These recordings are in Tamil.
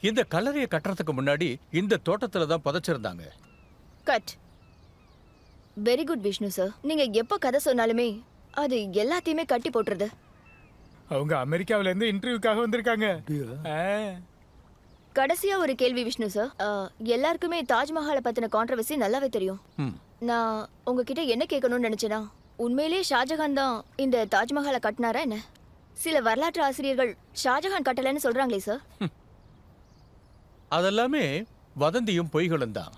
இந்த கல்லறையை கட்டுறதுக்கு முன்னாடி இந்த தோட்டத்துல தான் புதைச்சிருந்தாங்க. Cut. Very good Vishnu sir. நீங்க எப்ப கதை சொன்னாலுமே அது எல்லாத்தையுமே கட்டி போட்டுருது. அவங்க அமெரிக்காவில இருந்து இன்டர்வியூக்காக வந்திருக்காங்க. கடைசியா ஒரு கேள்வி விஷ்ணு சார். எல்லாருக்குமே தாஜ்மஹாலை பத்தின கான்ட்ரவர்சி நல்லாவே தெரியும். நான் உங்ககிட்ட என்ன கேட்கணும்னு நினைச்சேன்னா, உண்மையிலேயே ஷாஜஹான் தான் இந்த தாஜ்மஹாலை கட்டினாரா என்ன? சில வரலாற்று ஆசிரியர்கள் ஷாஜஹான் கட்டலன்னு சொல்றாங்களே சார். அதெல்லாமே வதந்தியும் பொய்களும் தான்.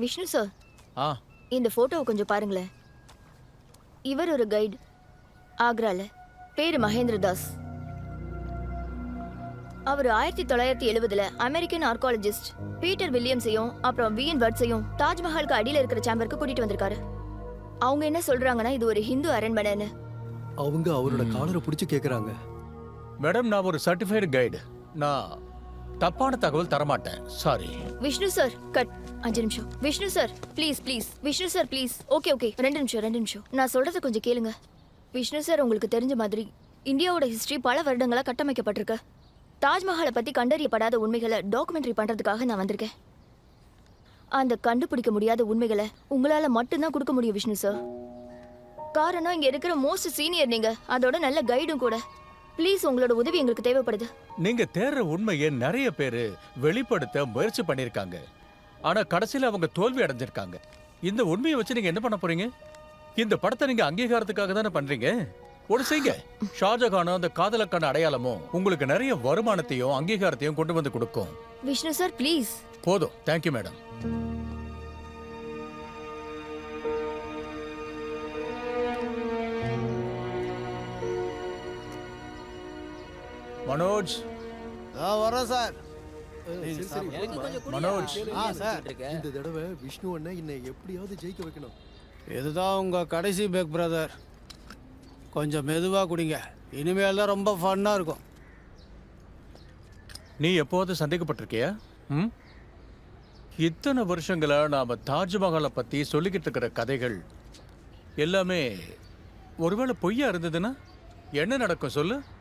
விஷ்ணு சார், ஆ, இந்த போட்டோவை கொஞ்சம் பாருங்களேன். இவர் ஒரு கைடு, ஆக்ரால. பேரு மகேந்திர தாஸ். அவர் 1970ல அமெரிக்கன் ஆர்காலஜிஸ்ட் பீட்டர் வில்லியம்ஸையும் அப்புறம் விஎன் வர்ட்ஸையும் தாஜ்மஹாலுக்கு அடியில இருக்கிற சேம்பருக்கு கூட்டிட்டு வந்திருக்காரு. அவங்க என்ன சொல்றாங்கன்னா, இது ஒரு ஹிந்து அரண்மனைன்னு. அவங்க அவரோட காலரை பிடிச்சு கேக்குறாங்க. மேடம், நான் ஒரு சர்டிஃபைடு கைடு. நான் தப்பான தகவல் தரமாட்டேன். சாரி. Vishnu sir, cut. 5 நிமிஷம். Vishnu sir please please. Vishnu sir please. Okay okay, 2 நிமிஷம். நான் சொல்றத கொஞ்சம் கேளுங்க. விஷ்ணு சார், உங்களுக்கு தெரிஞ்ச மாதிரி இந்தியாவோட ஹிஸ்டரி பல வருடங்களா கட்டமைக்கப்பட்டிருக்கு. தாஜ்மஹாலை பத்தி கண்டறியப்படாத உண்மைகளை டாக்குமெண்ட்ரி பண்றதுக்காக நான் வந்திருக்கேன். அந்த கண்டுபிடிக்க முடியாத உண்மைகளை உங்களால மட்டும்தான் கொடுக்க முடியும் விஷ்ணு சார். காரணம், இங்க இருக்கிற மோஸ்ட் சீனியர் நீங்க, அதோட நல்ல கைடும் கூட. ப்ளீஸ், உங்களோட உதவி எங்களுக்கு தேவைப்படுது. நீங்க தேடுற உண்மையை நிறைய பேரு வெளிப்படுத்த முயற்சி பண்ணிருக்காங்க. ஆனா கடைசியில அவங்க தோல்வி அடைஞ்சிருக்காங்க. இந்த உண்மையை வச்சு நீங்க என்ன பண்ண போறீங்க? இந்த படத்தை நீங்க அங்கீகாரத்துக்காக தானே பண்றீங்க. ஒரு செய்யுங்க. ஷாஜகானும் அந்த காதலுக்கான அடையாளமும் உங்களுக்கு நிறைய வருமானத்தையும் அங்கீகாரத்தையும் கொண்டு வந்து கொடுக்கும். Vishnu sir please. போதும். Thank you madam. மனோஜ், வரோம் சார். மனோஜ், சார், இந்த தடவை விஷ்ணு அண்ணன் என்னை எப்படியாவது ஜெயிக்க வைக்கணும். இதுதான் உங்க கடைசி பேக் பிரதர். கொஞ்சம் மெதுவா குடிங்க, இனிமேல் தான் ரொம்ப ஃபன்னா இருக்கும். நீ எப்போது சந்தேகப்பட்டிருக்கியா? இத்தனை வருஷங்களா நாம தாஜ்மஹாலை பத்தி சொல்லிக்கிட்டு இருக்கிற கதைகள் எல்லாமே ஒருவேளை பொய்யா இருந்ததுன்னா என்ன நடக்கும் சொல்லு?